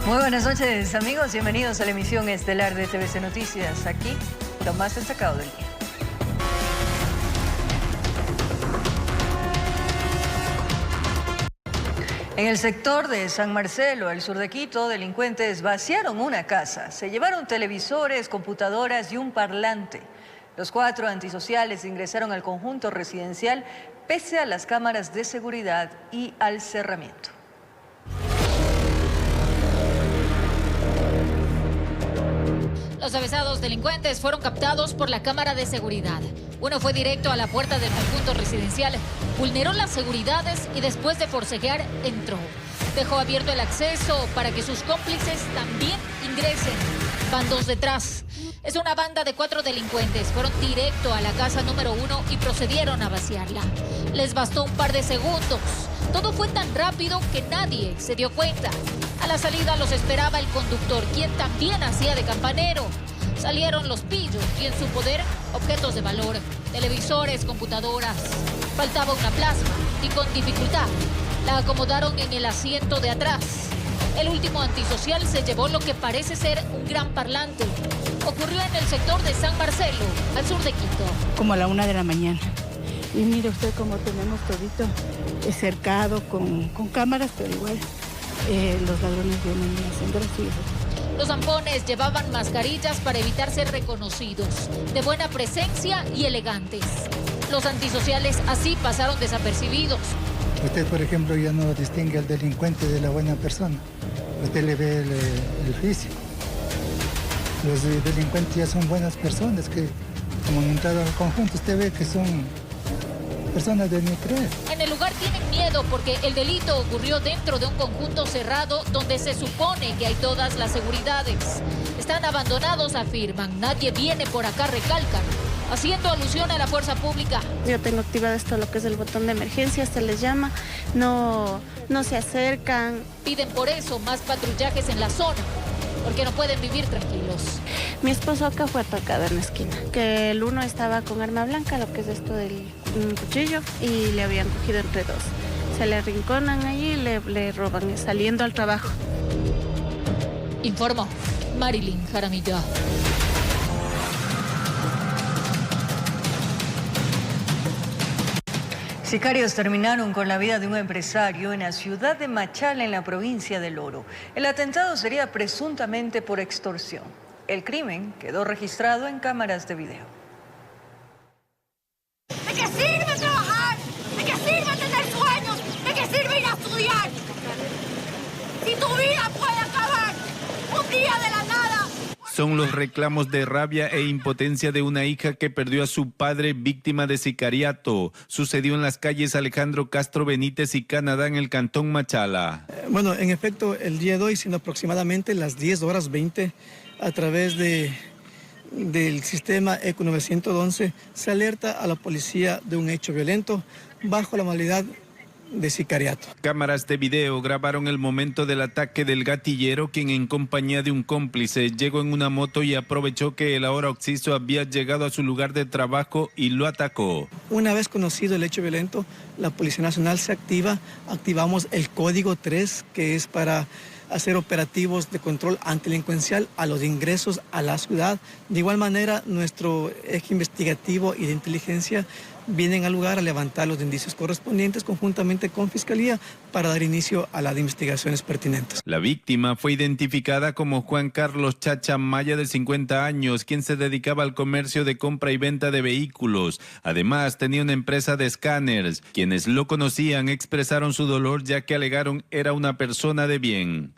Muy buenas noches, amigos. Bienvenidos a la emisión estelar de TVC Noticias. Aquí, lo más destacado del día. En el sector de San Marcelo, al sur de Quito, delincuentes vaciaron una casa. Se llevaron televisores, computadoras y un parlante. Los 4 antisociales ingresaron al conjunto residencial pese a las cámaras de seguridad y al cerramiento. Los avesados delincuentes fueron captados por la cámara de seguridad. Uno fue directo a la puerta del conjunto residencial, vulneró las seguridades y después de forcejear entró. Dejó abierto el acceso para que sus cómplices también ingresen. Van 2 detrás. Es una banda de 4 delincuentes. Fueron directo a la casa número 1 y procedieron a vaciarla. Les bastó un par de segundos. Todo fue tan rápido que nadie se dio cuenta. A la salida los esperaba el conductor, quien también hacía de campanero. Salieron los pillos y en su poder objetos de valor, televisores, computadoras. Faltaba una plasma y con dificultad la acomodaron en el asiento de atrás. El último antisocial se llevó lo que parece ser un gran parlante. Ocurrió en el sector de San Marcelo, al sur de Quito. Como a la 1 de la mañana. Y mire usted cómo tenemos todito cercado con cámaras, pero igual los ladrones vienen haciendo así. Los zampones llevaban mascarillas para evitar ser reconocidos, de buena presencia y elegantes. Los antisociales así pasaron desapercibidos. Usted, por ejemplo, ya no distingue al delincuente de la buena persona. Usted le ve el físico. Los delincuentes ya son buenas personas que, como han entrado al conjunto, usted ve que son personas de ni creer. En el lugar tienen miedo porque el delito ocurrió dentro de un conjunto cerrado donde se supone que hay todas las seguridades. Están abandonados, afirman. Nadie viene por acá, recalcan, haciendo alusión a la fuerza pública. Yo tengo activado esto, lo que es el botón de emergencia, se les llama, no se acercan. Piden por eso más patrullajes en la zona, porque no pueden vivir tranquilos. Mi esposo acá fue atacado en la esquina, que el uno estaba con arma blanca, lo que es esto del cuchillo, y le habían cogido entre 2. Se le arrinconan allí y le roban, saliendo al trabajo. Informó Marilyn Jaramillo. Sicarios terminaron con la vida de un empresario en la ciudad de Machala, en la provincia del Oro. El atentado sería presuntamente por extorsión. El crimen quedó registrado en cámaras de video. ¿De qué sirve trabajar? ¿De qué sirve tener sueños? ¿De qué sirve ir a estudiar? Si tu vida puede acabar un día de la nada. Son los reclamos de rabia e impotencia de una hija que perdió a su padre víctima de sicariato. Sucedió en las calles Alejandro Castro Benítez y Canadá, en el cantón Machala. Bueno, en efecto, el día de hoy, siendo aproximadamente las 10:20, a través del sistema ECO 911, se alerta a la policía de un hecho violento bajo la modalidad de sicariato. Cámaras de video grabaron el momento del ataque del gatillero, quien en compañía de un cómplice llegó en una moto y aprovechó que el ahora occiso había llegado a su lugar de trabajo y lo atacó. Una vez conocido el hecho violento, la Policía Nacional se activamos el código 3, que es para hacer operativos de control antidelincuencial a los ingresos a la ciudad. De igual manera, nuestro eje investigativo y de inteligencia vienen al lugar a levantar los indicios correspondientes conjuntamente con Fiscalía para dar inicio a las investigaciones pertinentes. La víctima fue identificada como Juan Carlos Chacha Maya, de 50 años, quien se dedicaba al comercio de compra y venta de vehículos. Además, tenía una empresa de escáneres. Quienes lo conocían expresaron su dolor, ya que alegaron era una persona de bien.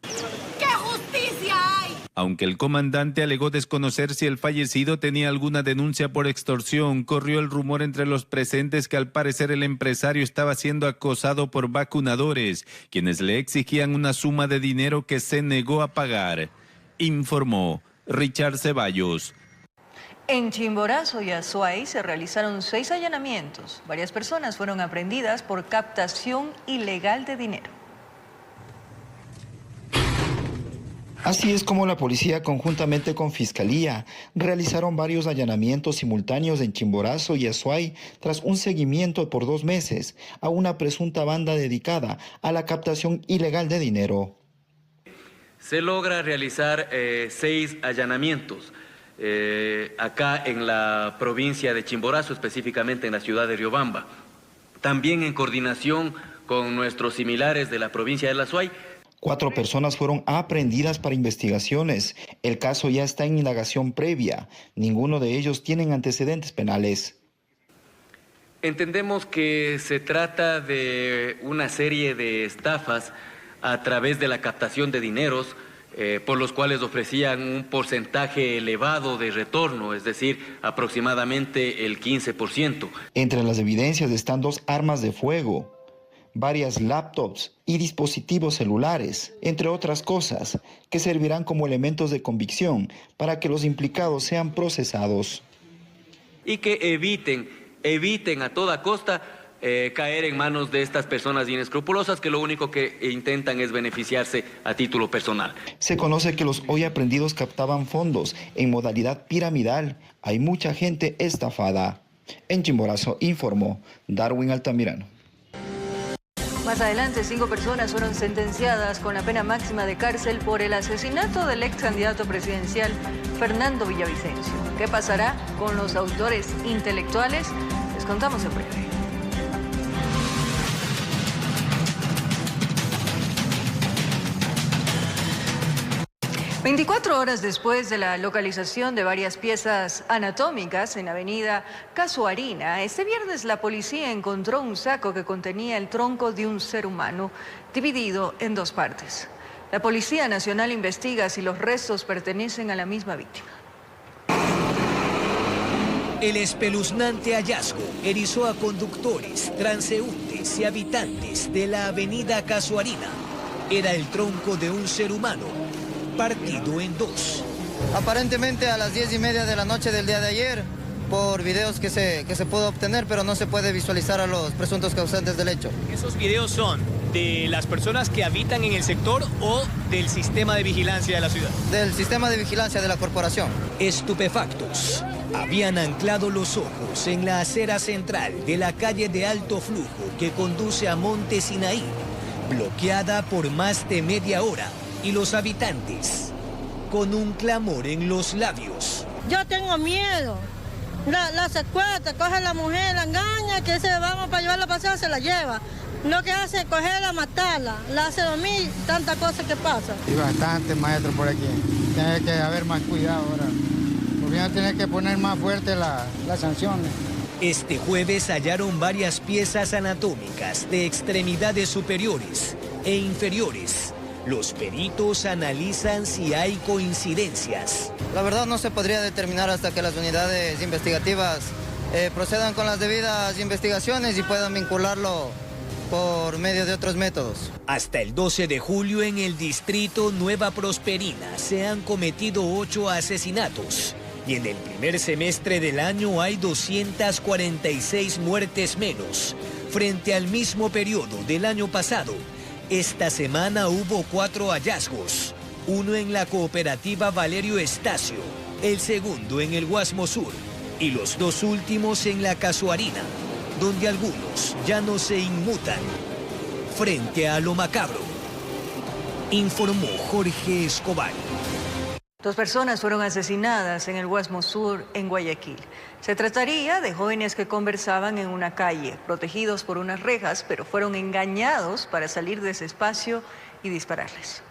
Aunque el comandante alegó desconocer si el fallecido tenía alguna denuncia por extorsión, corrió el rumor entre los presentes que al parecer el empresario estaba siendo acosado por vacunadores, quienes le exigían una suma de dinero que se negó a pagar. Informó Richard Ceballos. En Chimborazo y Azuay se realizaron 6 allanamientos. Varias personas fueron aprehendidas por captación ilegal de dinero. Así es como la policía, conjuntamente con Fiscalía, realizaron varios allanamientos simultáneos en Chimborazo y Azuay tras un seguimiento por 2 meses a una presunta banda dedicada a la captación ilegal de dinero. se logra realizar 6 allanamientos acá en la provincia de Chimborazo, específicamente en la ciudad de Riobamba. También en coordinación con nuestros similares de la provincia de La Azuay. 4 personas fueron aprehendidas para investigaciones. El caso ya está en indagación previa. Ninguno de ellos tienen antecedentes penales. Entendemos que se trata de una serie de estafas a través de la captación de dineros, por los cuales ofrecían un porcentaje elevado de retorno, es decir, aproximadamente el 15%. Entre las evidencias están 2 armas de fuego, varias laptops y dispositivos celulares, entre otras cosas, que servirán como elementos de convicción para que los implicados sean procesados. Y que eviten a toda costa caer en manos de estas personas inescrupulosas que lo único que intentan es beneficiarse a título personal. Se conoce que los hoy aprendidos captaban fondos en modalidad piramidal. Hay mucha gente estafada. En Chimborazo informó Darwin Altamirano. Más adelante, 5 personas fueron sentenciadas con la pena máxima de cárcel por el asesinato del ex candidato presidencial Fernando Villavicencio. ¿Qué pasará con los autores intelectuales? Les contamos en breve. 24 horas después de la localización de varias piezas anatómicas en la avenida Casuarina, este viernes la policía encontró un saco que contenía el tronco de un ser humano dividido en 2 partes. La Policía Nacional investiga si los restos pertenecen a la misma víctima. El espeluznante hallazgo erizó a conductores, transeúntes y habitantes de la avenida Casuarina. Era el tronco de un ser humano partido en 2. Aparentemente a las 10:30 de la noche del día de ayer, por videos que se pudo obtener, pero no se puede visualizar a los presuntos causantes del hecho. ¿Esos videos son de las personas que habitan en el sector o del sistema de vigilancia de la ciudad? Del sistema de vigilancia de la corporación. Estupefactos habían anclado los ojos en la acera central de la calle de alto flujo que conduce a Monte Sinaí, bloqueada por más de media hora. Y los habitantes, con un clamor en los labios. Yo tengo miedo. La secuestra, coge a la mujer, la engaña, que se vamos para llevarla a pasear, se la lleva. Lo que hace es cogerla, matarla, la hace dormir, tanta cosa que pasa. Y bastante, maestro, por aquí. Tiene que haber más cuidado ahora. El gobierno tiene que poner más fuerte las sanciones. Este jueves hallaron varias piezas anatómicas de extremidades superiores e inferiores. Los peritos analizan si hay coincidencias. La verdad no se podría determinar hasta que las unidades investigativas procedan con las debidas investigaciones y puedan vincularlo por medio de otros métodos. Hasta el 12 de julio en el distrito Nueva Prosperina se han cometido 8 asesinatos y en el primer semestre del año hay 246 muertes menos frente al mismo periodo del año pasado. Esta semana hubo 4 hallazgos, uno en la cooperativa Valerio Estacio, el segundo en el Guasmo Sur y los 2 últimos en la Casuarina, donde algunos ya no se inmutan. Frente a lo macabro, informó Jorge Escobar. 2 personas fueron asesinadas en el Guasmo Sur, en Guayaquil. Se trataría de jóvenes que conversaban en una calle, protegidos por unas rejas, pero fueron engañados para salir de ese espacio y dispararles.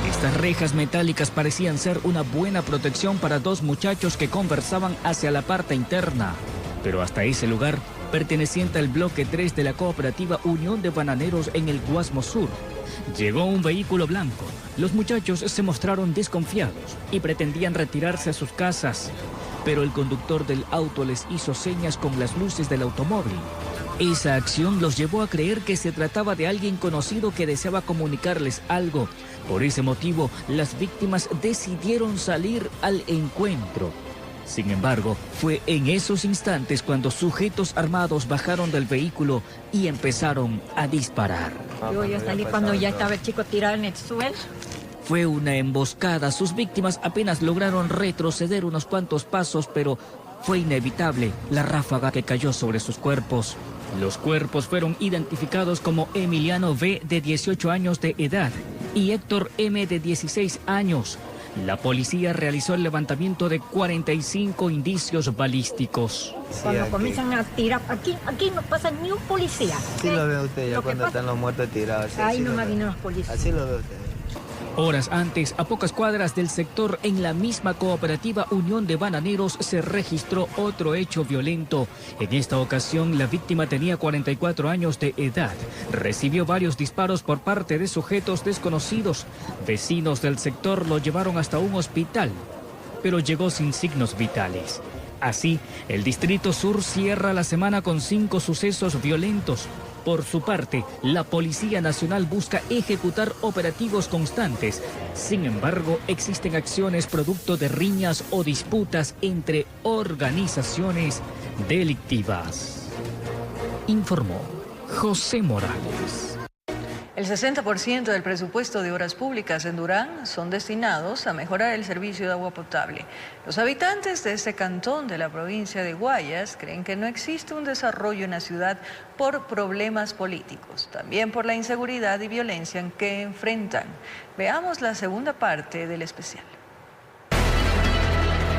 Estas rejas metálicas parecían ser una buena protección para 2 muchachos que conversaban hacia la parte interna. Pero hasta ese lugar, perteneciente al bloque 3 de la cooperativa Unión de Bananeros en el Guasmo Sur, llegó un vehículo blanco. Los muchachos se mostraron desconfiados y pretendían retirarse a sus casas, pero el conductor del auto les hizo señas con las luces del automóvil. Esa acción los llevó a creer que se trataba de alguien conocido que deseaba comunicarles algo. Por ese motivo, las víctimas decidieron salir al encuentro. Sin embargo, fue en esos instantes cuando sujetos armados bajaron del vehículo y empezaron a disparar. Yo salí cuando ya estaba el chico tirado en el suelo. Fue una emboscada. Sus víctimas apenas lograron retroceder unos cuantos pasos, pero fue inevitable la ráfaga que cayó sobre sus cuerpos. Los cuerpos fueron identificados como Emiliano V, de 18 años de edad, y Héctor M. de 16 años. La policía realizó el levantamiento de 45 indicios balísticos. Cuando comienzan a tirar, aquí no pasa ni un policía. Sí lo ve usted ya cuando están los muertos tirados. Ahí nomás vienen los policías. Así lo ve usted. Horas antes, a pocas cuadras del sector, en la misma cooperativa Unión de Bananeros, se registró otro hecho violento. En esta ocasión, la víctima tenía 44 años de edad. Recibió varios disparos por parte de sujetos desconocidos. Vecinos del sector lo llevaron hasta un hospital, pero llegó sin signos vitales. Así, el Distrito Sur cierra la semana con 5 sucesos violentos. Por su parte, la Policía Nacional busca ejecutar operativos constantes. Sin embargo, existen acciones producto de riñas o disputas entre organizaciones delictivas. Informó José Morales. El 60% del presupuesto de obras públicas en Durán son destinados a mejorar el servicio de agua potable. Los habitantes de este cantón de la provincia de Guayas creen que no existe un desarrollo en la ciudad por problemas políticos, también por la inseguridad y violencia en que enfrentan. Veamos la segunda parte del especial.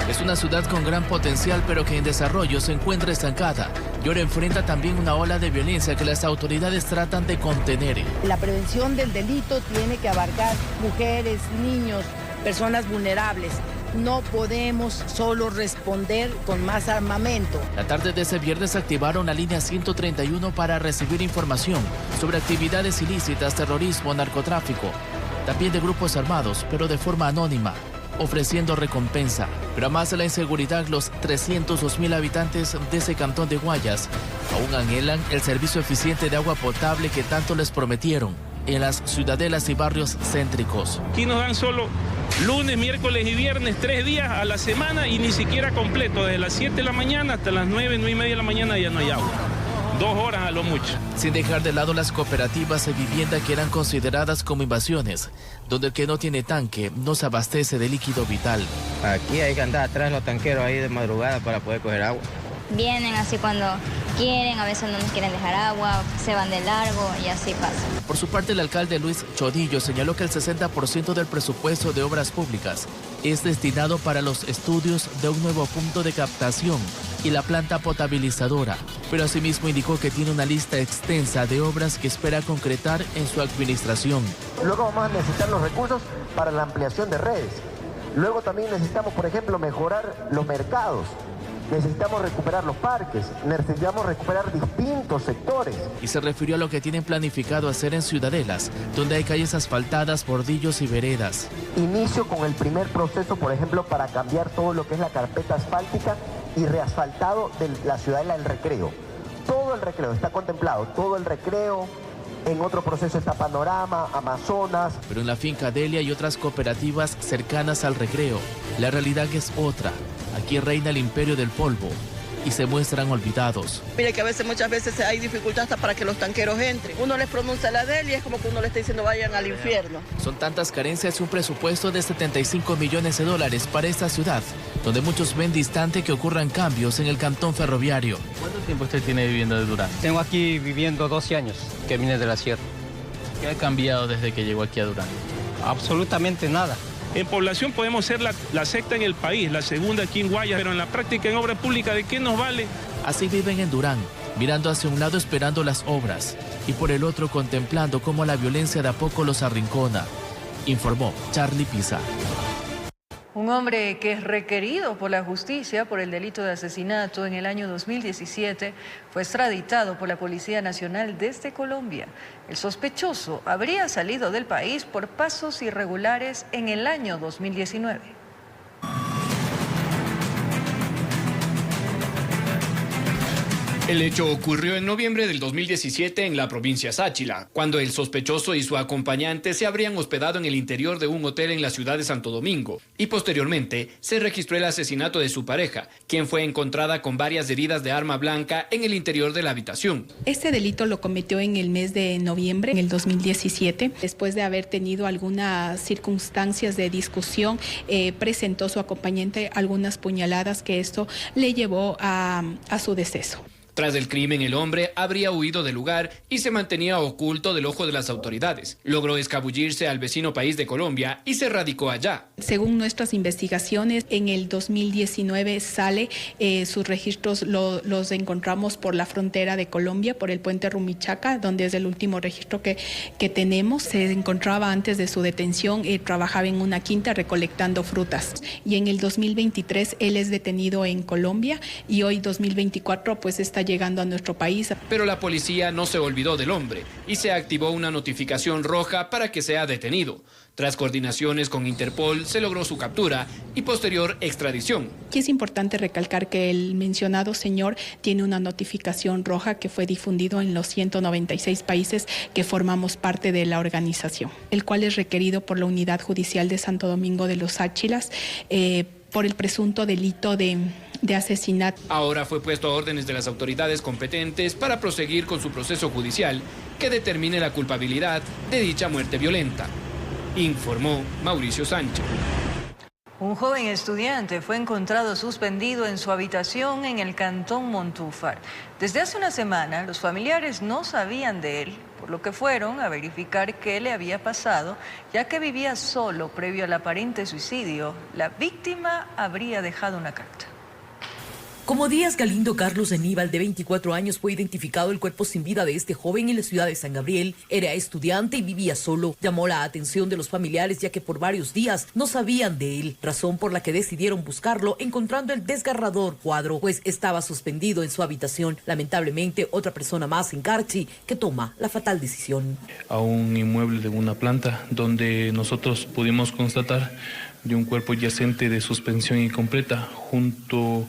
Es una ciudad con gran potencial, pero que en desarrollo se encuentra estancada y ahora enfrenta también una ola de violencia que las autoridades tratan de contener. La prevención del delito tiene que abarcar mujeres, niños, personas vulnerables. No podemos solo responder con más armamento. La tarde de ese viernes activaron la línea 131 para recibir información sobre actividades ilícitas, terrorismo, narcotráfico, también de grupos armados, pero de forma anónima, ofreciendo recompensa. Pero además de la inseguridad, los 302.000 habitantes de ese cantón de Guayas aún anhelan el servicio eficiente de agua potable que tanto les prometieron en las ciudadelas y barrios céntricos. Aquí nos dan solo lunes, miércoles y viernes, 3 días a la semana y ni siquiera completo. Desde las 7 de la mañana hasta las 9, 9:30 de la mañana ya no hay agua. 2 horas a lo mucho. Sin dejar de lado las cooperativas de vivienda que eran consideradas como invasiones, donde el que no tiene tanque no se abastece de líquido vital. Aquí hay que andar atrás los tanqueros ahí de madrugada para poder coger agua. Vienen así cuando quieren, a veces no nos quieren dejar agua, se van de largo y así pasa. Por su parte, el alcalde Luis Chodillo señaló que el 60% del presupuesto de obras públicas es destinado para los estudios de un nuevo punto de captación y la planta potabilizadora, pero asimismo indicó que tiene una lista extensa de obras que espera concretar en su administración. Luego vamos a necesitar los recursos para la ampliación de redes. Luego también necesitamos, por ejemplo, mejorar los mercados. Necesitamos recuperar los parques, necesitamos recuperar distintos sectores. Y se refirió a lo que tienen planificado hacer en ciudadelas, donde hay calles asfaltadas, bordillos y veredas. Inicio con el primer proceso, por ejemplo, para cambiar todo lo que es la carpeta asfáltica y reasfaltado de la ciudadela del Recreo. Todo el Recreo está contemplado, todo el Recreo. En otro proceso está Panorama, Amazonas. Pero en la finca Delia y otras cooperativas cercanas al Recreo, la realidad es otra. Aquí reina el imperio del polvo y se muestran olvidados. Mire que muchas veces hay dificultad hasta para que los tanqueros entren. Uno les pronuncia la Delia y es como que uno le está diciendo vayan al infierno. Son tantas carencias y un presupuesto de 75 millones de dólares para esta ciudad, donde muchos ven distante que ocurran cambios en el cantón ferroviario. ¿Cuánto tiempo usted tiene viviendo de Durán? Tengo aquí viviendo 12 años, que vine de la sierra. ¿Qué ha cambiado desde que llegó aquí a Durán? Absolutamente nada. En población podemos ser la sexta en el país, la segunda aquí en Guayas, pero en la práctica en obra pública, ¿de qué nos vale? Así viven en Durán, mirando hacia un lado esperando las obras y por el otro contemplando cómo la violencia de a poco los arrincona, informó Charlie Pisa. Un hombre que es requerido por la justicia por el delito de asesinato en el año 2017 fue extraditado por la Policía Nacional desde Colombia. El sospechoso habría salido del país por pasos irregulares en el año 2019. El hecho ocurrió en noviembre del 2017 en la provincia Sáchila, cuando el sospechoso y su acompañante se habrían hospedado en el interior de un hotel en la ciudad de Santo Domingo, y posteriormente se registró el asesinato de su pareja, quien fue encontrada con varias heridas de arma blanca en el interior de la habitación. Este delito lo cometió en el mes de noviembre, en el 2017, después de haber tenido algunas circunstancias de discusión, presentó su acompañante algunas puñaladas que esto le llevó a su deceso. Tras el crimen, el hombre habría huido del lugar y se mantenía oculto del ojo de las autoridades. Logró escabullirse al vecino país de Colombia y se radicó allá. Según nuestras investigaciones, en el 2019 sale, sus registros los encontramos por la frontera de Colombia, por el puente Rumichaca, donde es el último registro que tenemos. Se encontraba antes de su detención, trabajaba en una quinta recolectando frutas. Y en el 2023 él es detenido en Colombia y hoy 2024 pues está llegando a nuestro país. Pero la policía no se olvidó del hombre y se activó una notificación roja para que sea detenido. Tras coordinaciones con Interpol, se logró su captura y posterior extradición. Aquí es importante recalcar que el mencionado señor tiene una notificación roja que fue difundido en los 196 países que formamos parte de la organización, el cual es requerido por la Unidad Judicial de Santo Domingo de los Áchilas por el presunto delito de asesinato. Ahora fue puesto a órdenes de las autoridades competentes para proseguir con su proceso judicial que determine la culpabilidad de dicha muerte violenta, informó Mauricio Sánchez. Un joven estudiante fue encontrado suspendido en su habitación en el cantón Montúfar. Desde hace una semana, los familiares no sabían de él, por lo que fueron a verificar qué le había pasado, ya que vivía solo previo al aparente suicidio. La víctima habría dejado una carta. Como Díaz Galindo Carlos Aníbal, de 24 años, fue identificado el cuerpo sin vida de este joven en la ciudad de San Gabriel. Era estudiante y vivía solo. Llamó la atención de los familiares ya que por varios días no sabían de él, razón por la que decidieron buscarlo, encontrando el desgarrador cuadro, pues estaba suspendido en su habitación. Lamentablemente, otra persona más en Carchi que toma la fatal decisión. A un inmueble de una planta donde nosotros pudimos constatar de un cuerpo yacente de suspensión incompleta junto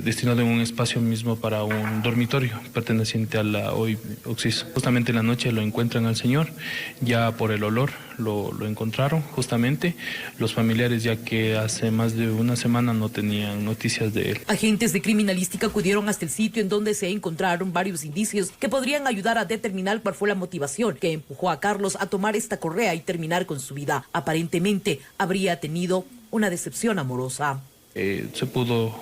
destinado en un espacio mismo para un dormitorio perteneciente a la hoy Oxis. Justamente en la noche lo encuentran al señor, ya por el olor lo encontraron justamente los familiares, ya que hace más de una semana no tenían noticias de él. Agentes de criminalística acudieron hasta el sitio en donde se encontraron varios indicios que podrían ayudar a determinar cuál fue la motivación que empujó a Carlos a tomar esta correa y terminar con su vida. Aparentemente habría tenido una decepción amorosa. Se pudo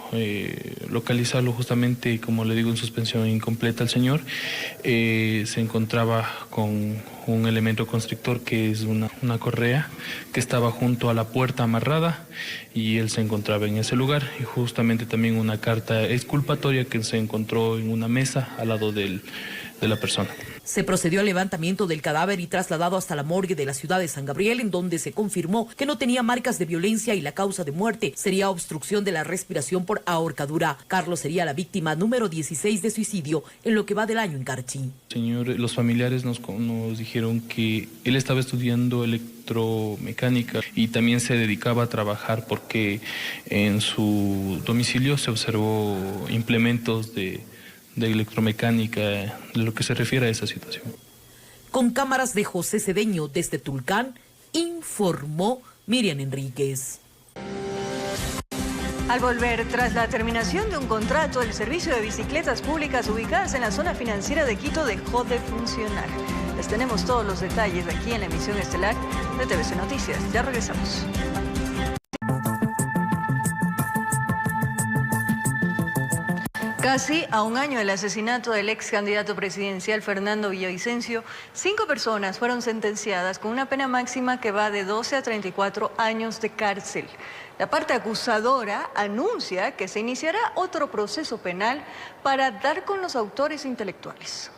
localizarlo justamente, como le digo, en suspensión incompleta al señor. Se encontraba con un elemento constrictor que es una correa que estaba junto a la puerta amarrada y él se encontraba en ese lugar, y justamente también una carta exculpatoria que se encontró en una mesa al lado de la persona. Se procedió al levantamiento del cadáver y trasladado hasta la morgue de la ciudad de San Gabriel, en donde se confirmó que no tenía marcas de violencia y la causa de muerte sería obstrucción de la respiración por ahorcadura. Carlos sería la víctima número 16 de suicidio en lo que va del año en Carchi. Señor, los familiares nos dijeron que él estaba estudiando electromecánica y también se dedicaba a trabajar porque en su domicilio se observó implementos de electromecánica, de lo que se refiere a esa situación. Con cámaras de José Cedeño desde Tulcán, informó Miriam Enríquez. Al volver, tras la terminación de un contrato, el servicio de bicicletas públicas ubicadas en la zona financiera de Quito dejó de funcionar. Les tenemos todos los detalles aquí en la emisión estelar de TVC Noticias. Ya regresamos. Casi a un año del asesinato del ex candidato presidencial Fernando Villavicencio, 5 personas fueron sentenciadas con una pena máxima que va de 12 a 34 años de cárcel. La parte acusadora anuncia que se iniciará otro proceso penal para dar con los autores intelectuales.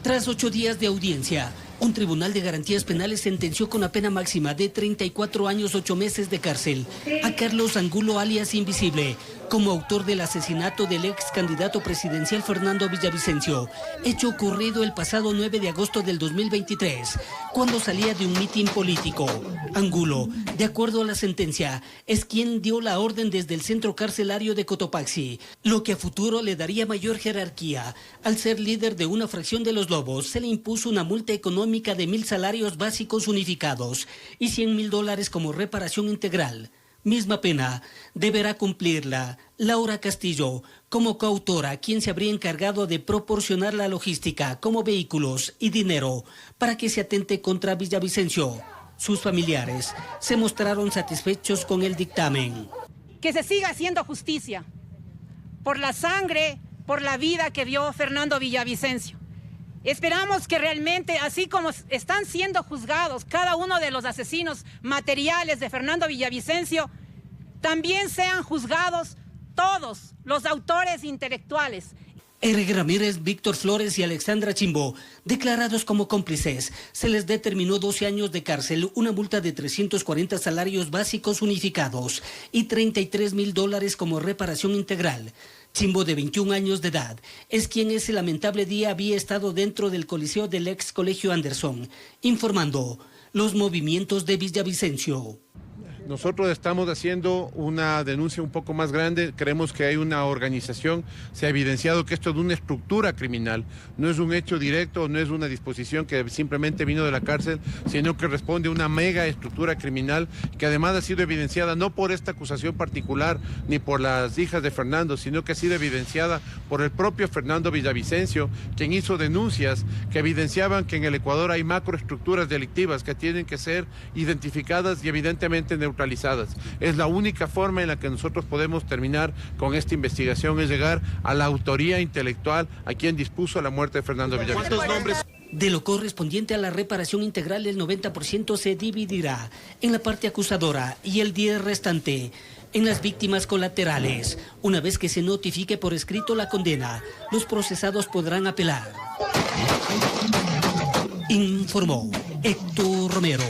Tras 8 días de audiencia, un tribunal de garantías penales sentenció con la pena máxima de 34 años 8 meses de cárcel a Carlos Angulo alias Invisible, como autor del asesinato del ex candidato presidencial Fernando Villavicencio, hecho ocurrido el pasado 9 de agosto del 2023, cuando salía de un mitin político. Angulo, de acuerdo a la sentencia, es quien dio la orden desde el centro carcelario de Cotopaxi, lo que a futuro le daría mayor jerarquía. Al ser líder de una fracción de los Lobos, se le impuso una multa económica de 1.000 salarios básicos unificados y $100.000 como reparación integral. Misma pena deberá cumplirla Laura Castillo, como coautora, quien se habría encargado de proporcionar la logística como vehículos y dinero para que se atente contra Villavicencio. Sus familiares se mostraron satisfechos con el dictamen. Que se siga haciendo justicia, por la sangre, por la vida que dio Fernando Villavicencio. Esperamos que realmente, así como están siendo juzgados cada uno de los asesinos materiales de Fernando Villavicencio, también sean juzgados todos los autores intelectuales. Eric Ramírez, Víctor Flores y Alexandra Chimbo, declarados como cómplices, se les determinó 12 años de cárcel, una multa de 340 salarios básicos unificados y $33.000 como reparación integral. Chimbo, de 21 años de edad, es quien ese lamentable día había estado dentro del coliseo del ex Colegio Anderson, informando los movimientos de Villavicencio. Nosotros estamos haciendo una denuncia un poco más grande, creemos que hay una organización, se ha evidenciado que esto es una estructura criminal, no es un hecho directo, no es una disposición que simplemente vino de la cárcel, sino que responde a una mega estructura criminal que además ha sido evidenciada no por esta acusación particular ni por las hijas de Fernando, sino que ha sido evidenciada por el propio Fernando Villavicencio, quien hizo denuncias que evidenciaban que en el Ecuador hay macroestructuras delictivas que tienen que ser identificadas y evidentemente neutralizadas. Es la única forma en la que nosotros podemos terminar con esta investigación, es llegar a la autoría intelectual a quien dispuso la muerte de Fernando Villavicencio. ¿Cuántos nombres? De lo correspondiente a la reparación integral, el 90% se dividirá en la parte acusadora y el 10% restante en las víctimas colaterales. Una vez que se notifique por escrito la condena, los procesados podrán apelar. Informó Héctor Romero.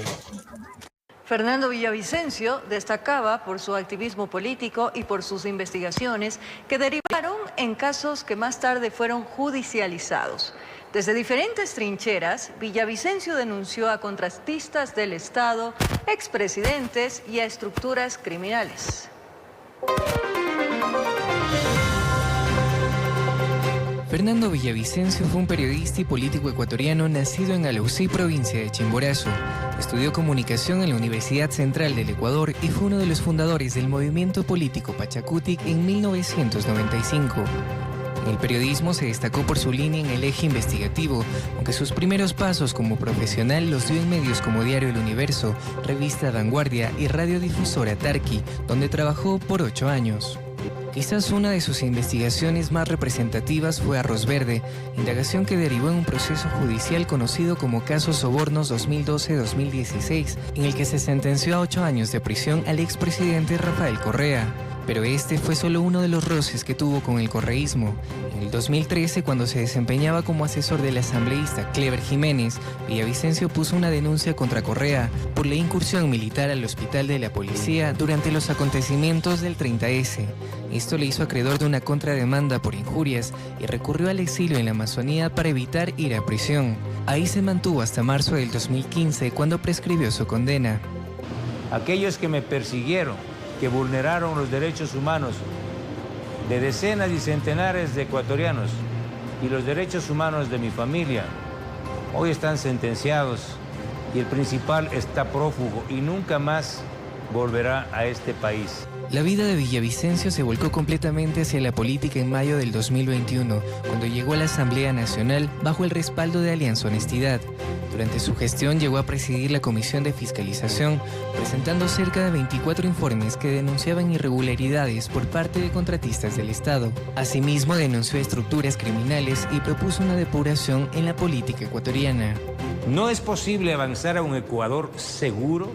Fernando Villavicencio destacaba por su activismo político y por sus investigaciones que derivaron en casos que más tarde fueron judicializados. Desde diferentes trincheras, Villavicencio denunció a contratistas del Estado, expresidentes y a estructuras criminales. Fernando Villavicencio fue un periodista y político ecuatoriano nacido en Alausí, provincia de Chimborazo. Estudió comunicación en la Universidad Central del Ecuador y fue uno de los fundadores del movimiento político Pachacutic en 1995. En el periodismo se destacó por su línea en el eje investigativo, aunque sus primeros pasos como profesional los dio en medios como Diario El Universo, Revista Vanguardia y Radiodifusora Tarqui, donde trabajó por 8 años. Quizás una de sus investigaciones más representativas fue Arroz Verde, indagación que derivó en un proceso judicial conocido como Caso Sobornos 2012-2016, en el que se sentenció a 8 años de prisión al expresidente Rafael Correa. Pero este fue solo uno de los roces que tuvo con el correísmo. En el 2013, cuando se desempeñaba como asesor del asambleísta Clever Jiménez, Villavicencio puso una denuncia contra Correa por la incursión militar al hospital de la policía durante los acontecimientos del 30S. Esto le hizo acreedor de una contrademanda por injurias y recurrió al exilio en la Amazonía para evitar ir a prisión. Ahí se mantuvo hasta marzo del 2015, cuando prescribió su condena. Aquellos que me persiguieron, que vulneraron los derechos humanos de decenas y centenares de ecuatorianos y los derechos humanos de mi familia, hoy están sentenciados y el principal está prófugo y nunca más volverá a este país. La vida de Villavicencio se volcó completamente hacia la política en mayo del 2021, cuando llegó a la Asamblea Nacional bajo el respaldo de Alianza Honestidad. Durante su gestión llegó a presidir la Comisión de Fiscalización, presentando cerca de 24 informes que denunciaban irregularidades por parte de contratistas del Estado. Asimismo, denunció estructuras criminales y propuso una depuración en la política ecuatoriana. No es posible avanzar a un Ecuador seguro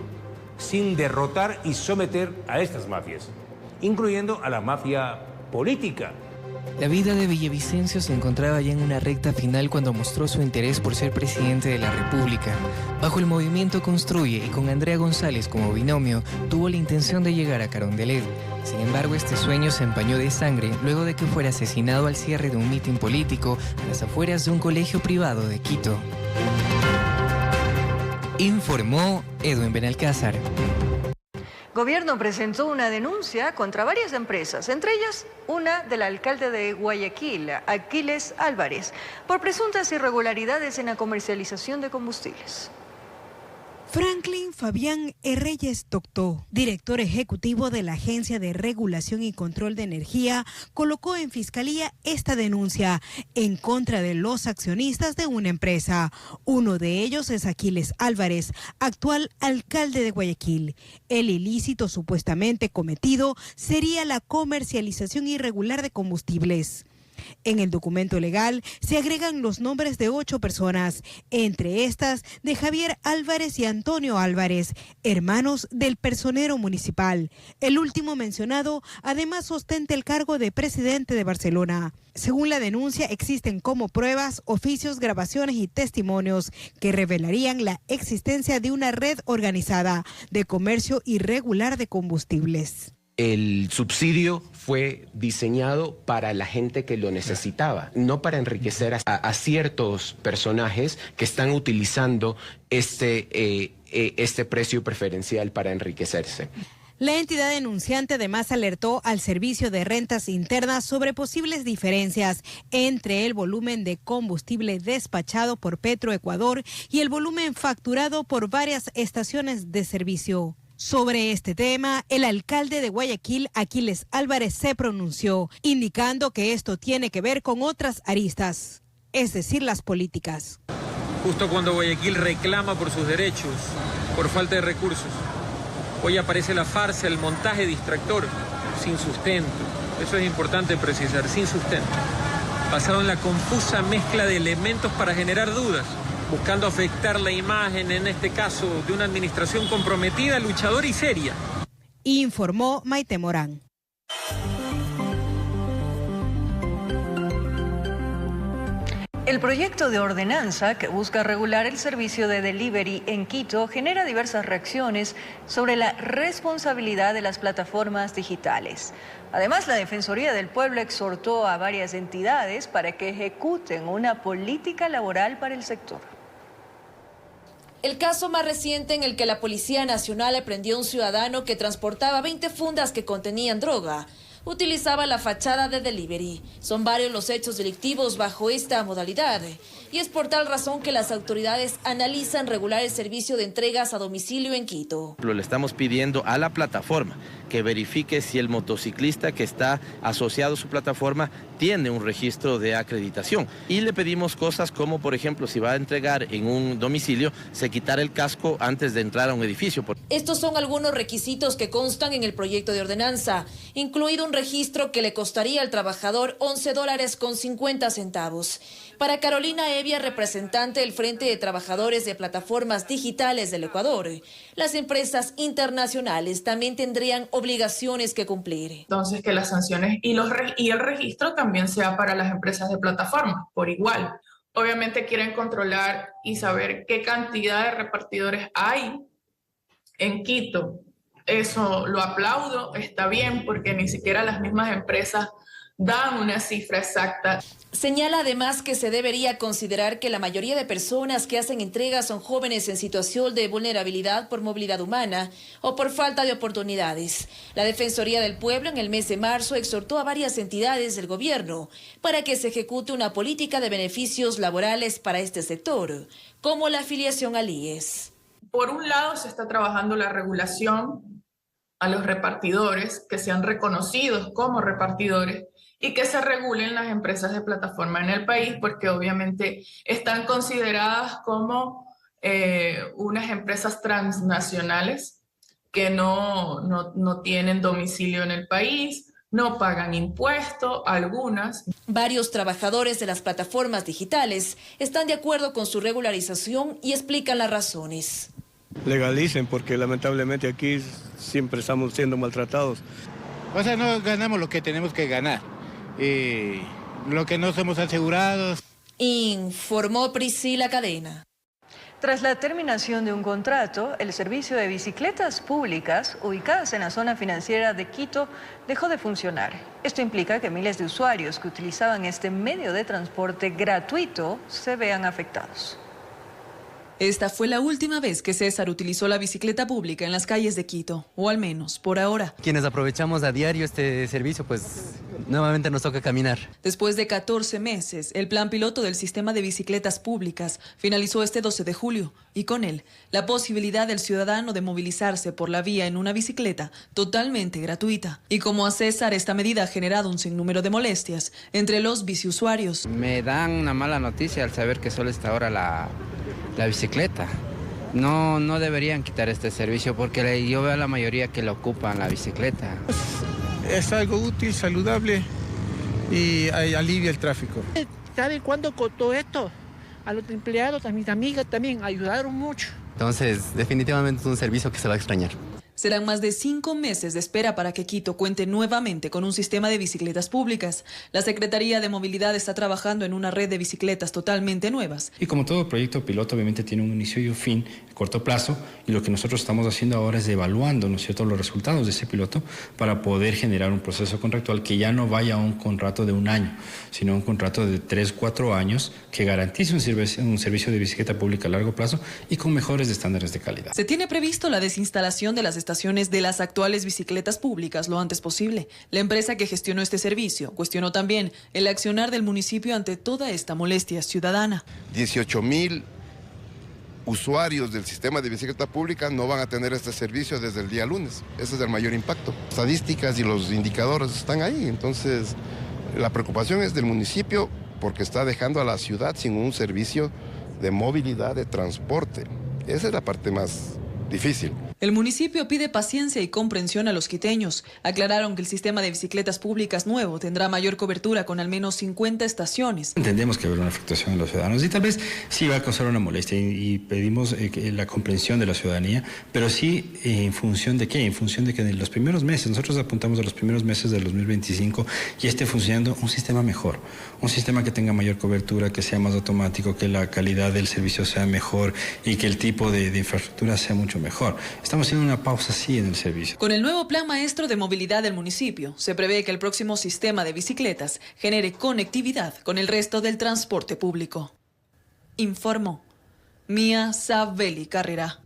sin derrotar y someter a estas mafias, incluyendo a la mafia política. La vida de Villavicencio se encontraba ya en una recta final cuando mostró su interés por ser presidente de la República. Bajo el movimiento Construye y con Andrea González como binomio, tuvo la intención de llegar a Carondelet. Sin embargo, este sueño se empañó de sangre luego de que fuera asesinado al cierre de un mitin político a las afueras de un colegio privado de Quito. Informó Edwin Benalcázar. Gobierno presentó una denuncia contra varias empresas, entre ellas una del alcalde de Guayaquil, Aquiles Álvarez, por presuntas irregularidades en la comercialización de combustibles. Frank Franklin Fabián Reyes Toctó, director ejecutivo de la Agencia de Regulación y Control de Energía, colocó en fiscalía esta denuncia en contra de los accionistas de una empresa. Uno de ellos es Aquiles Álvarez, actual alcalde de Guayaquil. El ilícito supuestamente cometido sería la comercialización irregular de combustibles. En el documento legal se agregan los nombres de 8 personas, entre estas de Javier Álvarez y Antonio Álvarez, hermanos del personero municipal. El último mencionado además ostenta el cargo de presidente de Barcelona. Según la denuncia, existen como pruebas oficios, grabaciones y testimonios que revelarían la existencia de una red organizada de comercio irregular de combustibles. El subsidio fue diseñado para la gente que lo necesitaba, no para enriquecer a ciertos personajes que están utilizando este precio preferencial para enriquecerse. La entidad denunciante además alertó al Servicio de Rentas Internas sobre posibles diferencias entre el volumen de combustible despachado por Petroecuador y el volumen facturado por varias estaciones de servicio. Sobre este tema, el alcalde de Guayaquil, Aquiles Álvarez, se pronunció, indicando que esto tiene que ver con otras aristas, es decir, las políticas. Justo cuando Guayaquil reclama por sus derechos, por falta de recursos, hoy aparece la farsa, el montaje distractor, sin sustento. Eso es importante precisar, sin sustento. Basado en la confusa mezcla de elementos para generar dudas, buscando afectar la imagen, en este caso, de una administración comprometida, luchadora y seria. Informó Maite Morán. El proyecto de ordenanza que busca regular el servicio de delivery en Quito genera diversas reacciones sobre la responsabilidad de las plataformas digitales. Además, la Defensoría del Pueblo exhortó a varias entidades para que ejecuten una política laboral para el sector. El caso más reciente en el que la Policía Nacional aprendió a un ciudadano que transportaba 20 fundas que contenían droga. Utilizaba la fachada de delivery. Son varios los hechos delictivos bajo esta modalidad. Y es por tal razón que las autoridades analizan regular el servicio de entregas a domicilio en Quito. Le estamos pidiendo a la plataforma que verifique si el motociclista que está asociado a su plataforma tiene un registro de acreditación. Y le pedimos cosas como, por ejemplo, si va a entregar en un domicilio, se quitará el casco antes de entrar a un edificio. Estos son algunos requisitos que constan en el proyecto de ordenanza, incluido un registro que le costaría al trabajador $11.50. Para Carolina Evia, representante del Frente de Trabajadores de Plataformas Digitales del Ecuador, las empresas internacionales también tendrían obligaciones que cumplir. Entonces, que las sanciones y el registro también sea para las empresas de plataforma, por igual. Obviamente quieren controlar y saber qué cantidad de repartidores hay en Quito. Eso lo aplaudo, está bien, porque ni siquiera las mismas empresas dan una cifra exacta. Señala además que se debería considerar que la mayoría de personas que hacen entregas son jóvenes en situación de vulnerabilidad por movilidad humana o por falta de oportunidades. La Defensoría del Pueblo en el mes de marzo exhortó a varias entidades del gobierno para que se ejecute una política de beneficios laborales para este sector, como la afiliación al IES. Por un lado se está trabajando la regulación a los repartidores, que sean reconocidos como repartidores, y que se regulen las empresas de plataforma en el país, porque obviamente están consideradas como unas empresas transnacionales que no tienen domicilio en el país, no pagan impuestos, algunas. Varios trabajadores de las plataformas digitales están de acuerdo con su regularización y explican las razones. Legalicen, porque lamentablemente aquí siempre estamos siendo maltratados. O sea, no ganamos lo que tenemos que ganar. Lo que no somos asegurados. Informó Priscila Cadena. Tras la terminación de un contrato, el servicio de bicicletas públicas ubicadas en la zona financiera de Quito dejó de funcionar. Esto implica que miles de usuarios que utilizaban este medio de transporte gratuito se vean afectados. Esta fue la última vez que César utilizó la bicicleta pública en las calles de Quito, o al menos por ahora. Quienes aprovechamos a diario este servicio, pues nuevamente nos toca caminar. Después de 14 meses, el plan piloto del sistema de bicicletas públicas finalizó este 12 de julio y con él la posibilidad del ciudadano de movilizarse por la vía en una bicicleta totalmente gratuita. Y como a César, esta medida ha generado un sinnúmero de molestias entre los biciusuarios. Me dan una mala noticia al saber que solo está ahora la bicicleta. No deberían quitar este servicio porque yo veo a la mayoría que lo ocupan la bicicleta. Es algo útil, saludable y alivia el tráfico. ¿Saben cuándo costó esto? A los empleados, a mis amigas también, ayudaron mucho. Entonces, definitivamente es un servicio que se va a extrañar. Serán más de 5 meses de espera para que Quito cuente nuevamente con un sistema de bicicletas públicas. La Secretaría de Movilidad está trabajando en una red de bicicletas totalmente nuevas. Y como todo proyecto piloto, obviamente tiene un inicio y un fin a corto plazo, y lo que nosotros estamos haciendo ahora es evaluando, ¿no es cierto?, los resultados de ese piloto para poder generar un proceso contractual que ya no vaya a un contrato de 1 año, sino un contrato de 3-4 años que garantice un servicio de bicicleta pública a largo plazo y con mejores estándares de calidad. Se tiene previsto la desinstalación de las estaciones de las actuales bicicletas públicas lo antes posible. La empresa que gestionó este servicio cuestionó también el accionar del municipio ante toda esta molestia ciudadana. 18,000 usuarios del sistema de bicicleta pública no van a tener este servicio desde el día lunes. Ese es el mayor impacto. Estadísticas y los indicadores están ahí. Entonces, la preocupación es del municipio porque está dejando a la ciudad sin un servicio de movilidad, de transporte. Esa es la parte más difícil. El municipio pide paciencia y comprensión a los quiteños. Aclararon que el sistema de bicicletas públicas nuevo tendrá mayor cobertura con al menos 50 estaciones. Entendemos que habrá una afectación en los ciudadanos y tal vez sí va a causar una molestia y pedimos la comprensión de la ciudadanía, pero sí en función de qué, en función de que en los primeros meses, nosotros apuntamos a los primeros meses del 2025 y esté funcionando un sistema mejor, un sistema que tenga mayor cobertura, que sea más automático, que la calidad del servicio sea mejor y que el tipo de infraestructura sea mucho mejor. Estamos haciendo una pausa así en el servicio. Con el nuevo plan maestro de movilidad del municipio, se prevé que el próximo sistema de bicicletas genere conectividad con el resto del transporte público. Informó Mía Sabeli Carrera.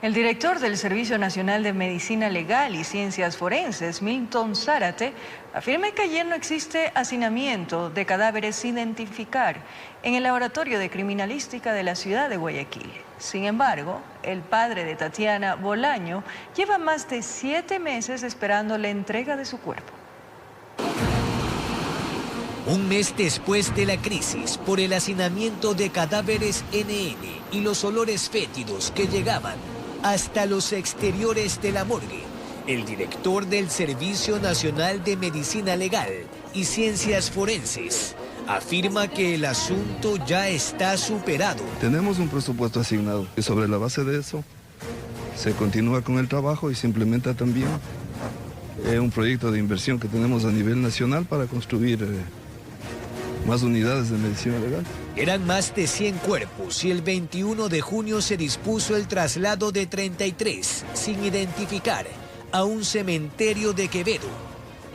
El director del Servicio Nacional de Medicina Legal y Ciencias Forenses, Milton Zárate, afirma que ayer no existe hacinamiento de cadáveres sin identificar en el Laboratorio de Criminalística de la ciudad de Guayaquil. Sin embargo, el padre de Tatiana Bolaño lleva más de 7 meses esperando la entrega de su cuerpo. Un mes después de la crisis por el hacinamiento de cadáveres NN y los olores fétidos que llegaban hasta los exteriores de la morgue, el director del Servicio Nacional de Medicina Legal y Ciencias Forenses afirma que el asunto ya está superado. Tenemos un presupuesto asignado y sobre la base de eso se continúa con el trabajo y se implementa también un proyecto de inversión que tenemos a nivel nacional para construir más unidades de medicina legal. Eran más de 100 cuerpos y el 21 de junio se dispuso el traslado de 33 sin identificar a un cementerio de Quevedo.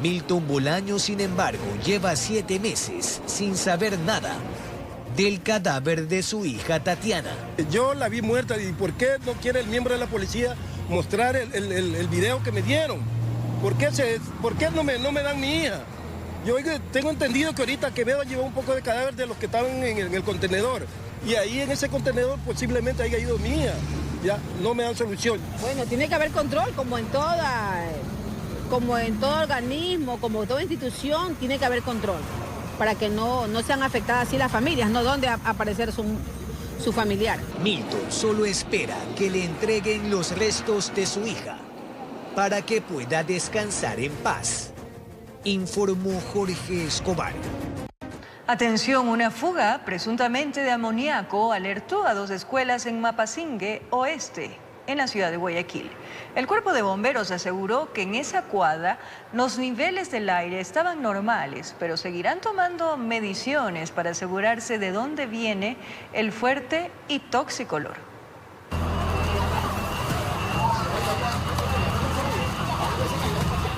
Milton Bolaño, sin embargo, lleva 7 meses sin saber nada del cadáver de su hija Tatiana. Yo la vi muerta y ¿por qué no quiere el miembro de la policía mostrar el video que me dieron? ¿Por qué no me dan mi hija? Yo tengo entendido que ahorita Quevedo llevó un poco de cadáver de los que estaban en el contenedor. Y ahí en ese contenedor posiblemente haya ido mi hija. Ya, no me dan solución. Bueno, tiene que haber control como en todo organismo, como toda institución, tiene que haber control. Para que no sean afectadas así las familias, no donde aparecer su familiar. Milton solo espera que le entreguen los restos de su hija para que pueda descansar en paz. Informó Jorge Escobar. Atención, una fuga presuntamente de amoníaco alertó a 2 escuelas en Mapasingue Oeste, en la ciudad de Guayaquil. El cuerpo de bomberos aseguró que en esa cuadra los niveles del aire estaban normales, pero seguirán tomando mediciones para asegurarse de dónde viene el fuerte y tóxico olor.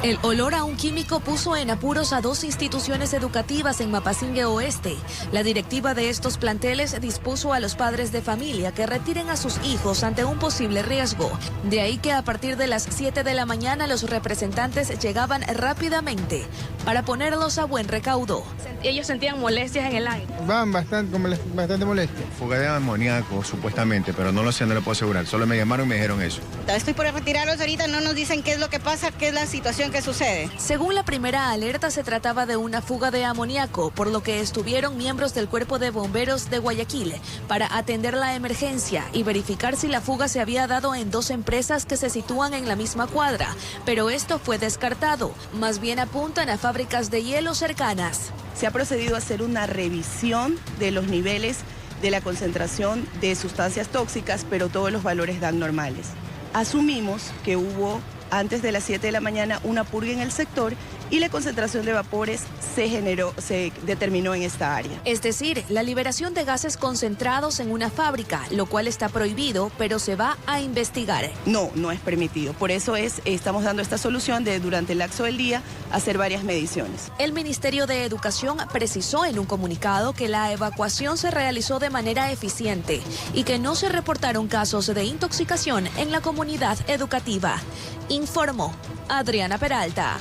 El olor a un químico puso en apuros a 2 instituciones educativas en Mapasingue Oeste. La directiva de estos planteles dispuso a los padres de familia que retiren a sus hijos ante un posible riesgo. De ahí que a partir de las 7 de la mañana los representantes llegaban rápidamente para ponerlos a buen recaudo. Ellos sentían molestias en el aire. Van bastante molestia. Fuga de amoníaco, supuestamente, pero no lo sé, no le puedo asegurar. Solo me llamaron y me dijeron eso. Estoy por retirarlos ahorita, no nos dicen qué es lo que pasa, qué es la situación que sucede. Según la primera alerta, se trataba de una fuga de amoníaco, por lo que estuvieron miembros del Cuerpo de Bomberos de Guayaquil para atender la emergencia y verificar si la fuga se había dado en 2 empresas que se sitúan en la misma cuadra. Pero esto fue descartado. Más bien apuntan a fábricas de hielo cercanas. Se ha procedido a hacer una revisión de los niveles de la concentración de sustancias tóxicas, pero todos los valores dan normales. Asumimos que hubo antes de las 7 de la mañana una purga en el sector y la concentración de vapores se determinó en esta área. Es decir, la liberación de gases concentrados en una fábrica, lo cual está prohibido, pero se va a investigar. No, no es permitido. Por eso estamos dando esta solución de durante el lapso del día hacer varias mediciones. El Ministerio de Educación precisó en un comunicado que la evacuación se realizó de manera eficiente y que no se reportaron casos de intoxicación en la comunidad educativa. Informó Adriana Peralta.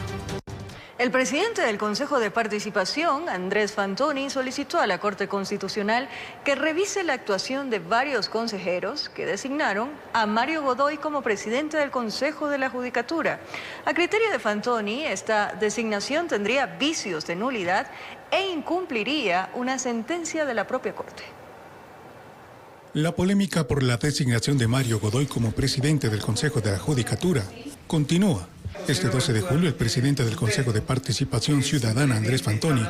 El presidente del Consejo de Participación, Andrés Fantoni, solicitó a la Corte Constitucional que revise la actuación de varios consejeros que designaron a Mario Godoy como presidente del Consejo de la Judicatura. A criterio de Fantoni, esta designación tendría vicios de nulidad e incumpliría una sentencia de la propia Corte. La polémica por la designación de Mario Godoy como presidente del Consejo de la Judicatura continúa. Este 12 de julio, el presidente del Consejo de Participación Ciudadana, Andrés Fantoni,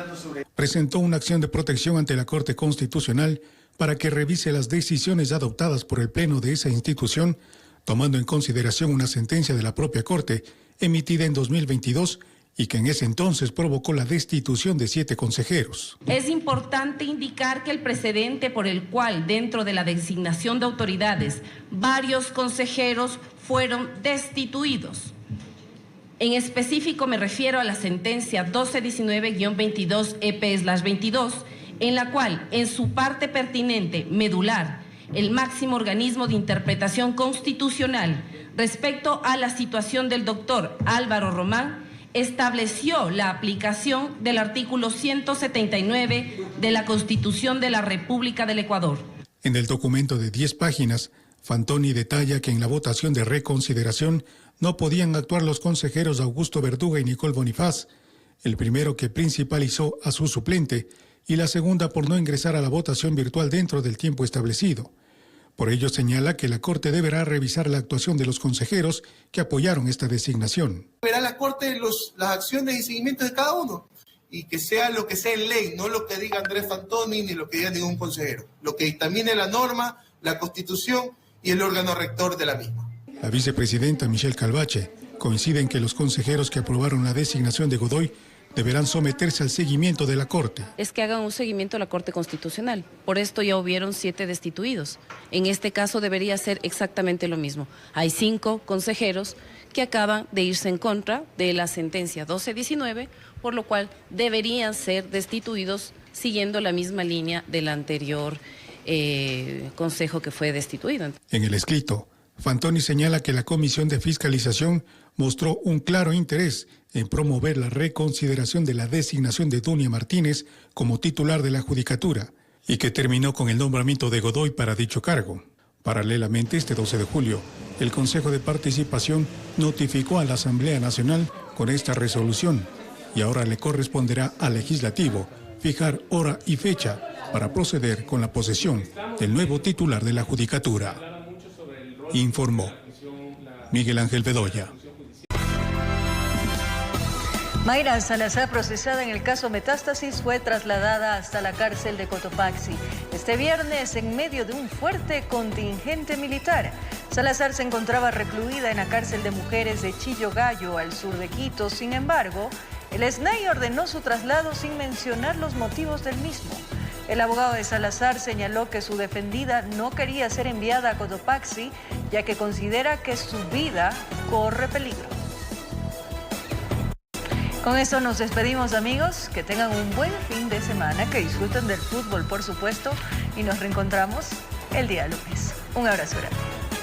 presentó una acción de protección ante la Corte Constitucional para que revise las decisiones adoptadas por el Pleno de esa institución, tomando en consideración una sentencia de la propia Corte emitida en 2022 y que en ese entonces provocó la destitución de 7 consejeros. Es importante indicar que el precedente por el cual, dentro de la designación de autoridades, varios consejeros fueron destituidos. En específico me refiero a la sentencia 1219-22 EP/22, en la cual, en su parte pertinente, medular, el máximo organismo de interpretación constitucional respecto a la situación del doctor Álvaro Román, estableció la aplicación del artículo 179 de la Constitución de la República del Ecuador. En el documento de 10 páginas, Fantoni detalla que en la votación de reconsideración no podían actuar los consejeros Augusto Verduga y Nicole Bonifaz, el primero que principalizó a su suplente y la segunda por no ingresar a la votación virtual dentro del tiempo establecido. Por ello señala que la Corte deberá revisar la actuación de los consejeros que apoyaron esta designación. Verá la Corte las acciones y seguimientos de cada uno y que sea lo que sea en ley, no lo que diga Andrés Fantoni ni lo que diga ningún consejero, lo que dictamine la norma, la Constitución y el órgano rector de la misma. La vicepresidenta Michelle Calvache coincide en que los consejeros que aprobaron la designación de Godoy deberán someterse al seguimiento de la Corte. Es que hagan un seguimiento a la Corte Constitucional. Por esto ya hubieron 7 destituidos. En este caso debería ser exactamente lo mismo. Hay 5 consejeros que acaban de irse en contra de la sentencia 1219, por lo cual deberían ser destituidos siguiendo la misma línea del anterior consejo que fue destituido. En el escrito, Fantoni señala que la Comisión de Fiscalización mostró un claro interés en promover la reconsideración de la designación de Dunia Martínez como titular de la Judicatura y que terminó con el nombramiento de Godoy para dicho cargo. Paralelamente, este 12 de julio, el Consejo de Participación notificó a la Asamblea Nacional con esta resolución y ahora le corresponderá al Legislativo fijar hora y fecha para proceder con la posesión del nuevo titular de la Judicatura. Informó Miguel Ángel Bedoya. Mayra Salazar, procesada en el caso Metástasis, fue trasladada hasta la cárcel de Cotopaxi este viernes en medio de un fuerte contingente militar. Salazar se encontraba recluida en la cárcel de mujeres de Chillogallo, al sur de Quito. Sin embargo, el SNAI ordenó su traslado sin mencionar los motivos del mismo. El abogado de Salazar señaló que su defendida no quería ser enviada a Cotopaxi, ya que considera que su vida corre peligro. Con esto nos despedimos, amigos. Que tengan un buen fin de semana, que disfruten del fútbol, por supuesto, y nos reencontramos el día lunes. Un abrazo grande.